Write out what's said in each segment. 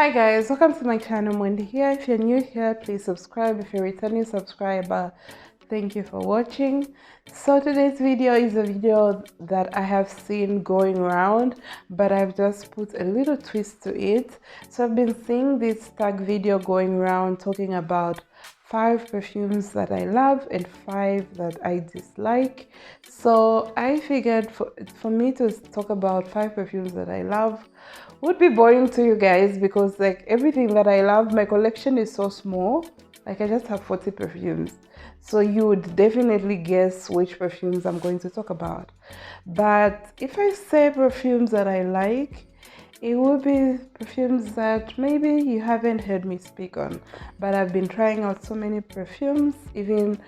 Hi guys, welcome to my channel. Wendy here. If you're new here, please subscribe. If you're a returning subscriber, thank you for watching. So today's video is a video that I have seen going around, but I've just put a little twist to it. So I've been seeing this tag video going around talking about 5 perfumes that I love and 5 that I dislike. So I figured for me to talk about 5 perfumes that I love would be boring to you guys, because like everything that I love, my collection is so small. Like I just have 40 perfumes, so you would definitely guess which perfumes I'm going to talk about. But if I say perfumes that I like, it would be perfumes that maybe you haven't heard me speak on, but I've been trying out so many perfumes even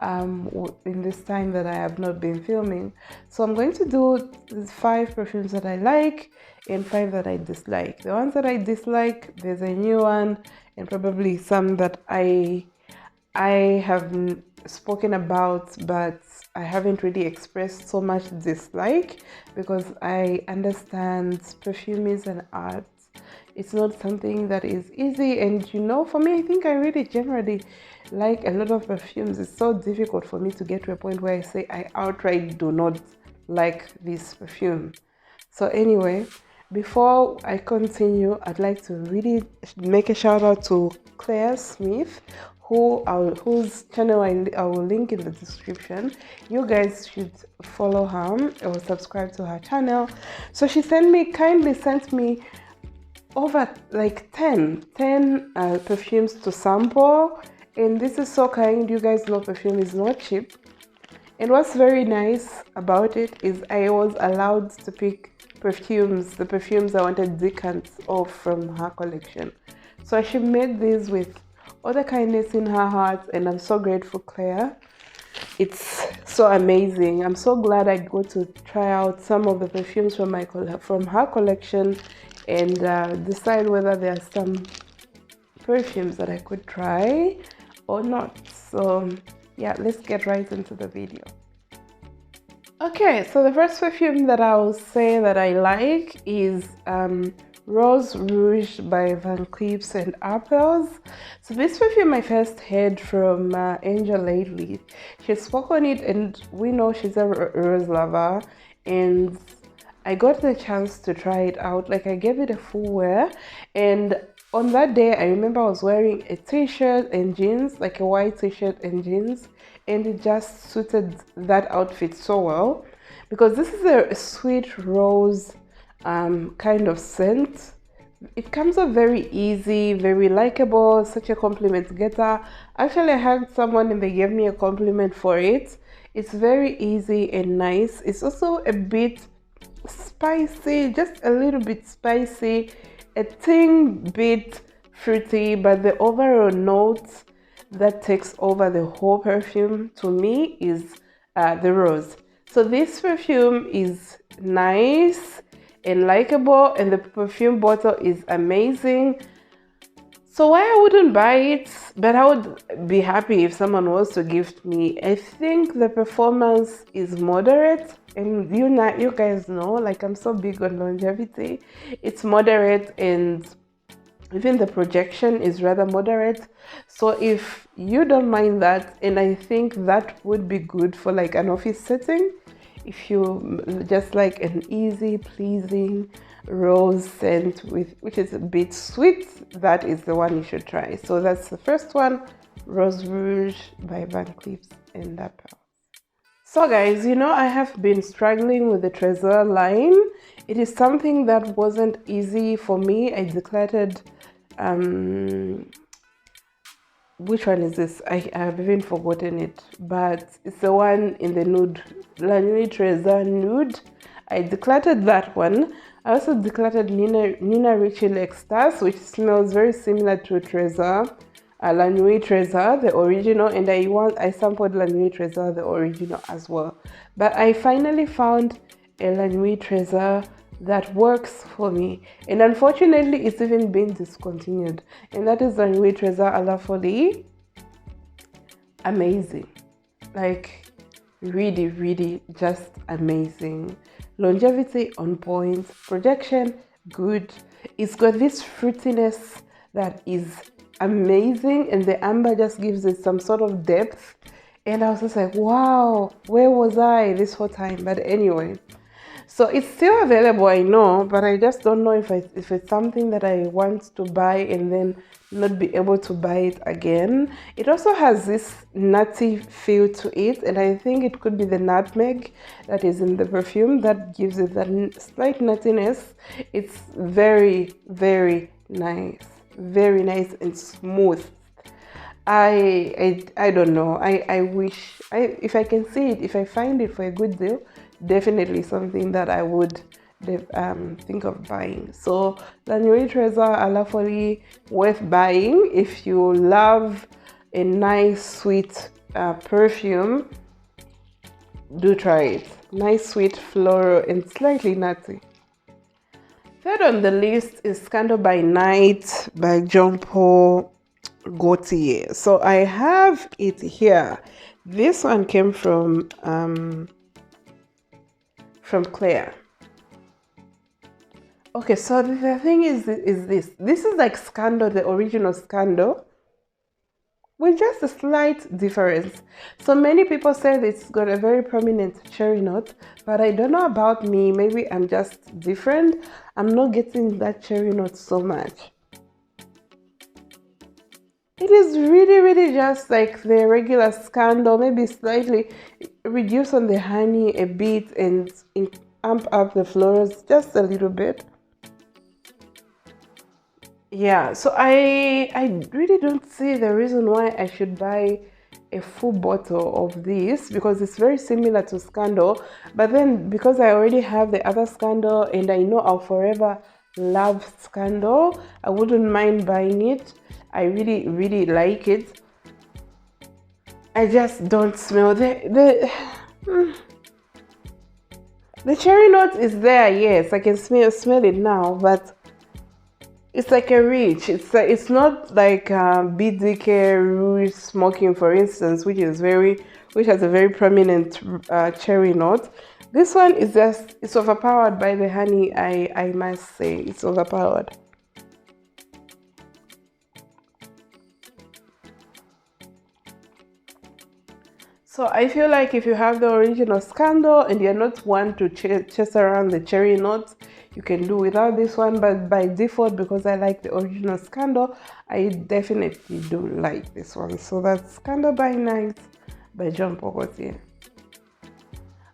in this time that I have not been filming. So I'm going to do 5 perfumes that I like and 5 that I dislike. The ones that I dislike, there's a new one and probably some that I have spoken about, but I haven't really expressed so much dislike, because I understand perfume is an art. It's not something that is easy, and you know, for me, I think I really generally like a lot of perfumes. It's so difficult for me to get to a point where I say I outright do not like this perfume. So anyway, before I continue, I'd like to really make a shout out to Claire Smith, whose channel I will link in the description. You guys should follow her or subscribe to her channel. So she kindly sent me over like 10 perfumes to sample, and this is so kind. You guys know perfume is not cheap, and what's very nice about it is I was allowed to pick the perfumes I wanted decants of from her collection. So she made these with all the kindness in her heart, and I'm so grateful, Claire. It's so amazing. I'm so glad I got to try out some of the perfumes from her collection and decide whether there are some perfumes that I could try or not. So yeah, let's get right into the video. Okay, so the first perfume that I will say that I like is Rose Rouge by Van Cleefs and Arpels. So this perfume I first heard from Angel lately. She spoke on it, and we know she's a rose lover, and I got the chance to try it out. Like I gave it a full wear, and on that day I remember I was wearing a t-shirt and jeans, like a white t-shirt and jeans, and it just suited that outfit so well, because this is a sweet rose kind of scent. It comes off very easy, very likable, such a compliment getter. Actually, I had someone and they gave me a compliment for it. It's very easy and nice. It's also a bit spicy, just a little bit spicy, a tiny bit fruity, but the overall note that takes over the whole perfume to me is the rose. So this perfume is nice and likable, and the perfume bottle is amazing. So why I wouldn't buy it, but I would be happy if someone was to gift me. I think the performance is moderate, and you guys know, like I'm so big on longevity. It's moderate, and even the projection is rather moderate. So if you don't mind that, and I think that would be good for like an office setting, if you just like an easy pleasing rose scent which is a bit sweet, that is the one you should try. So that's the first one, Rose Rouge by Van Cleefs and Arpels. So guys, you know, I have been struggling with the Tresor line. It is something that wasn't easy for me. I decluttered which one is this? I have even forgotten it, but it's the one in the nude, La Nuit Tresor Nude. I decluttered that one. I also decluttered Nina Ricci L'Extase, which smells very similar to Tresor, La Nuit Tresor, the original, and I sampled La Nuit Tresor, the original as well. But I finally found a La Nuit Tresor that works for me, and unfortunately it's even been discontinued, and that is the Nuit Tresor à la folie. Amazing, like really just amazing. Longevity on point, projection good. It's got this fruitiness that is amazing, and the amber just gives it some sort of depth. And I was just like, wow, where was I this whole time? But anyway, so it's still available, I know, but I just don't know if it's something that I want to buy and then not be able to buy it again. It also has this nutty feel to it, and I think it could be the nutmeg that is in the perfume that gives it that slight nuttiness. It's very, very nice, very nice and smooth. I don't know. I wish if I can see it, if I find it for a good deal, definitely something that I would think of buying. So the Nuit Tresor à la folie, worth buying if you love a nice sweet perfume. Do try it. Nice sweet floral and slightly nutty. Third on the list is Scandal by Night by Jean-Paul Gaultier. So I have it here. This one came from Claire. Okay, so the thing is this. This is like Scandal, the original Scandal, with just a slight difference. So many people say it's got a very prominent cherry note, but I don't know about me. Maybe I'm just different. I'm not getting that cherry note so much. It is really, really just like the regular Scandal, maybe slightly reduce on the honey a bit and amp up the florals just a little bit. Yeah, so I really don't see the reason why I should buy a full bottle of this, because it's very similar to Scandal. But then because I already have the other Scandal and I know I'll forever love Scandal, I wouldn't mind buying it. I really, really like it. I just don't smell the cherry note is there. Yes, I can smell it now, but it's like a reach. It's not like BDK Rouge Smoking, for instance, which has a very prominent cherry note. This one is just, it's overpowered by the honey. I must say, it's overpowered. So I feel like if you have the original Scandal and you're not one to chase around the cherry notes, you can do without this one. But by default, because I like the original Scandal, I definitely do like this one. So that's Scandal by Night by Jean-Paul Gaultier.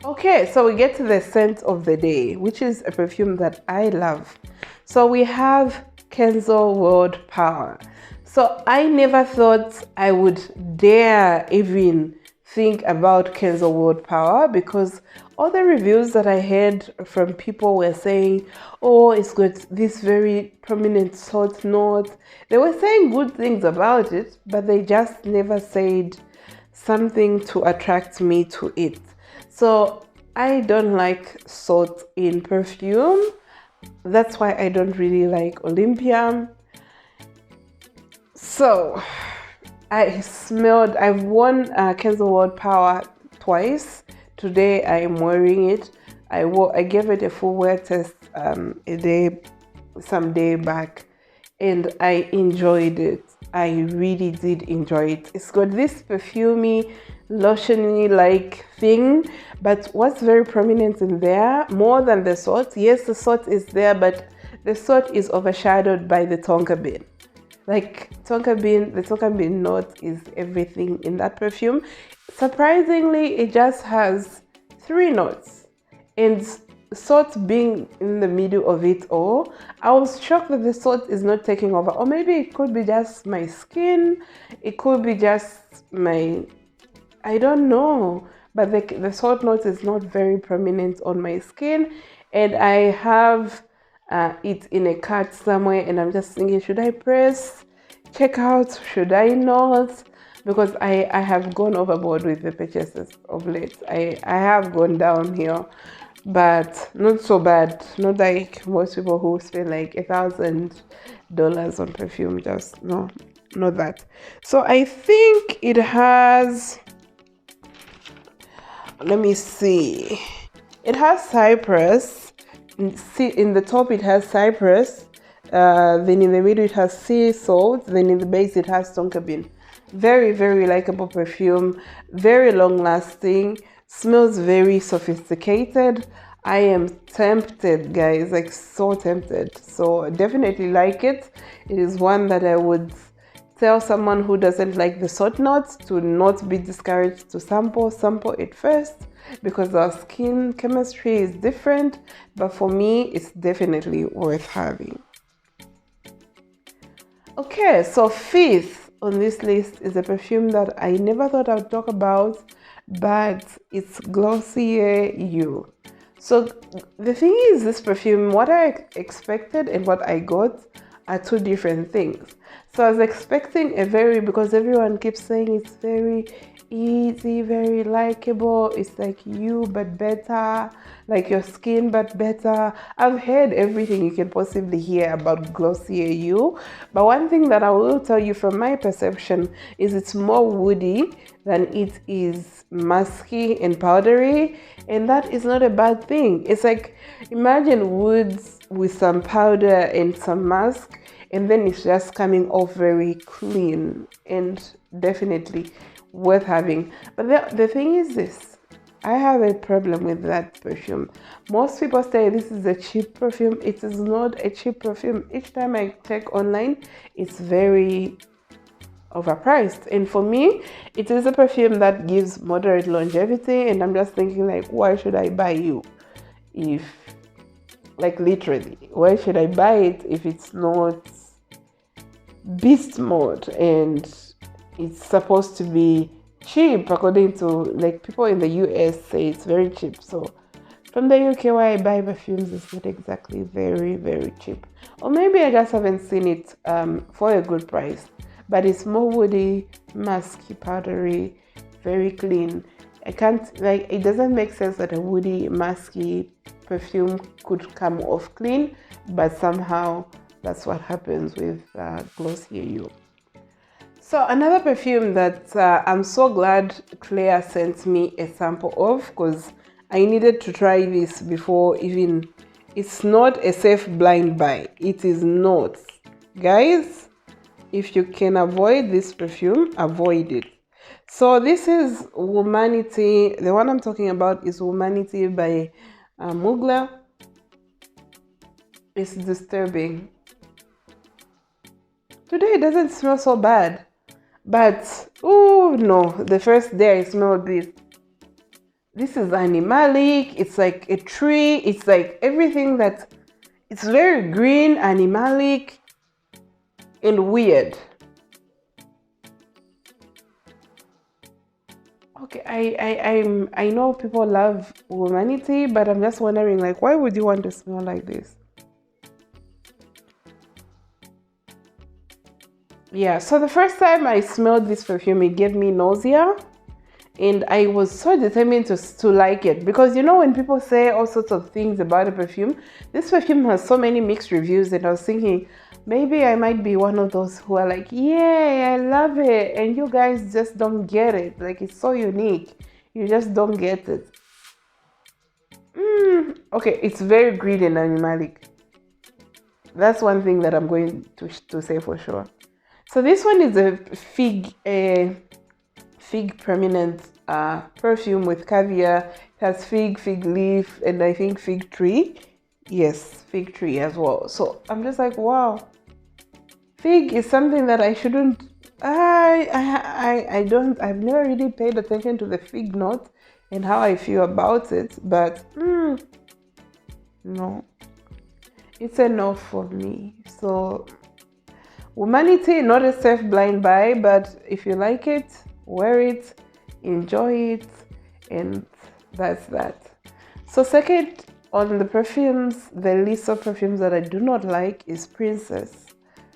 Okay, so we get to the scent of the day, which is a perfume that I love. So we have Kenzo World Power. So I never thought I would dare even think about Kenzo World Power, because all the reviews that I heard from people were saying, oh, it's got this very prominent salt note. They were saying good things about it, but they just never said something to attract me to it. So I don't like salt in perfume. That's why I don't really like Olympia. So I've worn Kenzo World Power twice. Today I am wearing it. I gave it a full wear test some day back, and I enjoyed it. I really did enjoy it. It's got this perfumey, lotiony like thing, but what's very prominent in there, more than the salt, yes, the salt is there, but the salt is overshadowed by the tonka bean. Like the tonka bean note is everything in that perfume. Surprisingly, it just has 3 notes, and salt being in the middle of it all. I was shocked that the salt is not taking over, or maybe it could be just my skin, it could be just I don't know, but the salt note is not very prominent on my skin, and I have it in a cart somewhere, and I'm just thinking, should I press checkout, should I not? Because I have gone overboard with the purchases of late. I have gone downhill, but not so bad. Not like most people who spend like $1,000 on perfume. Just no, not that. So I think it has, let me see, it has cypress. See, in the top it has cypress, Then in the middle it has sea salt. Then in the base it has tonka bean. Very, very likable perfume, very long lasting, smells very sophisticated. I am tempted, guys, like so tempted. So definitely like it. It is one that I would tell someone who doesn't like the salt notes to not be discouraged to sample it first, because our skin chemistry is different, but for me it's definitely worth having. Okay, so fifth on this list is a perfume that I never thought I would talk about, but it's Glossier You. So the thing is, this perfume, what I expected and what I got are two different things. So I was expecting because everyone keeps saying it's very easy, very likable, it's like you but better, like your skin but better. I've heard everything you can possibly hear about Glossier You, but one thing that I will tell you from my perception is it's more woody than it is musky and powdery, and that is not a bad thing. It's like, imagine woods with some powder and some musk, and then it's just coming off very clean and definitely worth having. But the thing is this, I have a problem with that perfume. Most people say this is a cheap perfume. It is not a cheap perfume. Each time I check online, it's very overpriced, and for me it is a perfume that gives moderate longevity, and I'm just thinking, like, why should I buy you? If, like, literally, why should I buy it if it's not beast mode and it's supposed to be cheap, according to, like, people in the US say it's very cheap. So from the UK, where I buy perfumes, is not exactly very, very cheap, or maybe I just haven't seen it for a good price. But it's more woody, musky, powdery, very clean. I can't, like, it doesn't make sense that a woody, musky perfume could come off clean, but somehow that's what happens with Glossier You. So another perfume that I'm so glad Claire sent me a sample of, because I needed to try this before even, it's not a safe blind buy. It is not. Guys, if you can avoid this perfume, avoid it. So this is Womanity. The one I'm talking about is Womanity-Mugler. It's disturbing. Today it doesn't smell so bad, but oh no, the first day I smelled this. This is animalic. It's like a tree. It's like everything that, it's very green, animalic, and weird. Okay, I know people love Womanity, but I'm just wondering, like, why would you want to smell like this? Yeah, so the first time I smelled this perfume, it gave me nausea, and I was so determined to like it, because you know when people say all sorts of things about a perfume, this perfume has so many mixed reviews, and I was thinking, maybe I might be one of those who are like, yeah, I love it, and you guys just don't get it. Like, it's so unique, you just don't get it. Okay, it's very green and animalic. That's one thing that I'm going to say for sure. So this one is a fig permanent perfume with caviar. It has fig leaf, and I think fig tree. Yes, fig tree as well. So I'm just like, wow, fig is something that I shouldn't. I've never really paid attention to the fig note and how I feel about it, but no, it's a no for me. So Womanity, not a safe blind buy, but if you like it, wear it, enjoy it, and that's that. So second on the perfumes, the list of perfumes that I do not like is Princess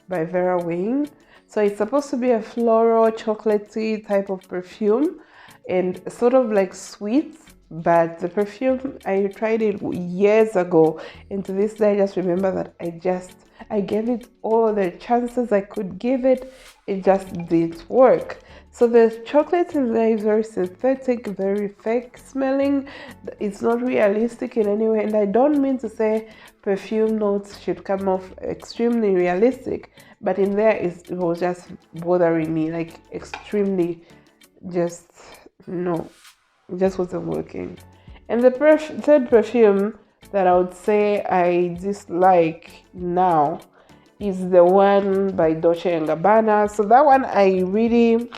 by Vera Wang. So it's supposed to be a floral, chocolatey type of perfume, and sort of like sweet, but the perfume, I tried it years ago, and to this day I just remember that I gave it all the chances I could give it, it just didn't work. So the chocolate in there is very synthetic, very fake smelling. It's not realistic in any way, and I don't mean to say perfume notes should come off extremely realistic, but in there it was just bothering me, like extremely, just no, it just wasn't working. And the third perfume that I would say I dislike now is the one by Dolce and Gabbana. So that one I really,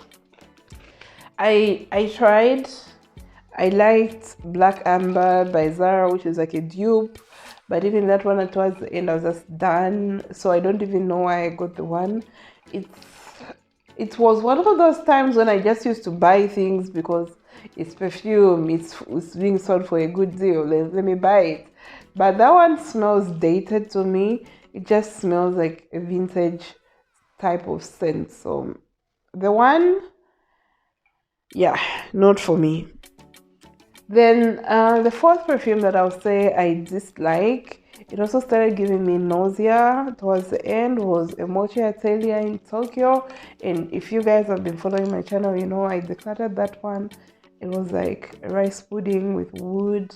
I tried. I liked Black Amber by Zara, which is like a dupe, but even that one towards the end I was just done. So I don't even know why I got the one. It was one of those times when I just used to buy things because it's perfume, it's being sold for a good deal, let me buy it. But that one smells dated to me. It just smells like a vintage type of scent. So the one, yeah, not for me. Then the fourth perfume that I would say I dislike, it also started giving me nausea towards the end, was a mochi atelier in Tokyo. And if you guys have been following my channel, you know I decluttered that one. It was like a rice pudding with wood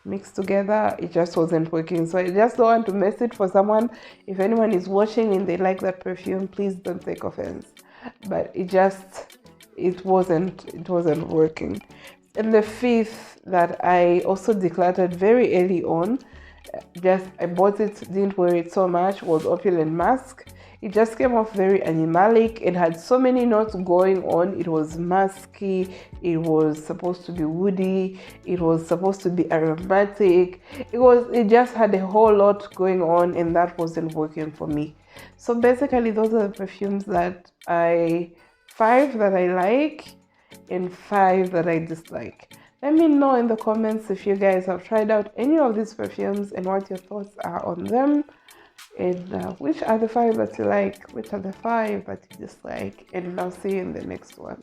mixed together. It just wasn't working. So I just don't want to mess it for someone. If anyone is watching and they like that perfume, please don't take offense. But it wasn't working. And the fifth that I also decluttered very early on, I bought it, didn't wear it so much, was Opulent Musk. It just came off very animalic. It had so many notes going on. It was musky, it was supposed to be woody, it was supposed to be aromatic. It just had a whole lot going on, and that wasn't working for me. So basically those are the perfumes that 5 that I like and 5 that I dislike. Let me know in the comments if you guys have tried out any of these perfumes and what your thoughts are on them, and which are the 5 that you like, which are the 5 that you dislike, and I'll see you in the next one.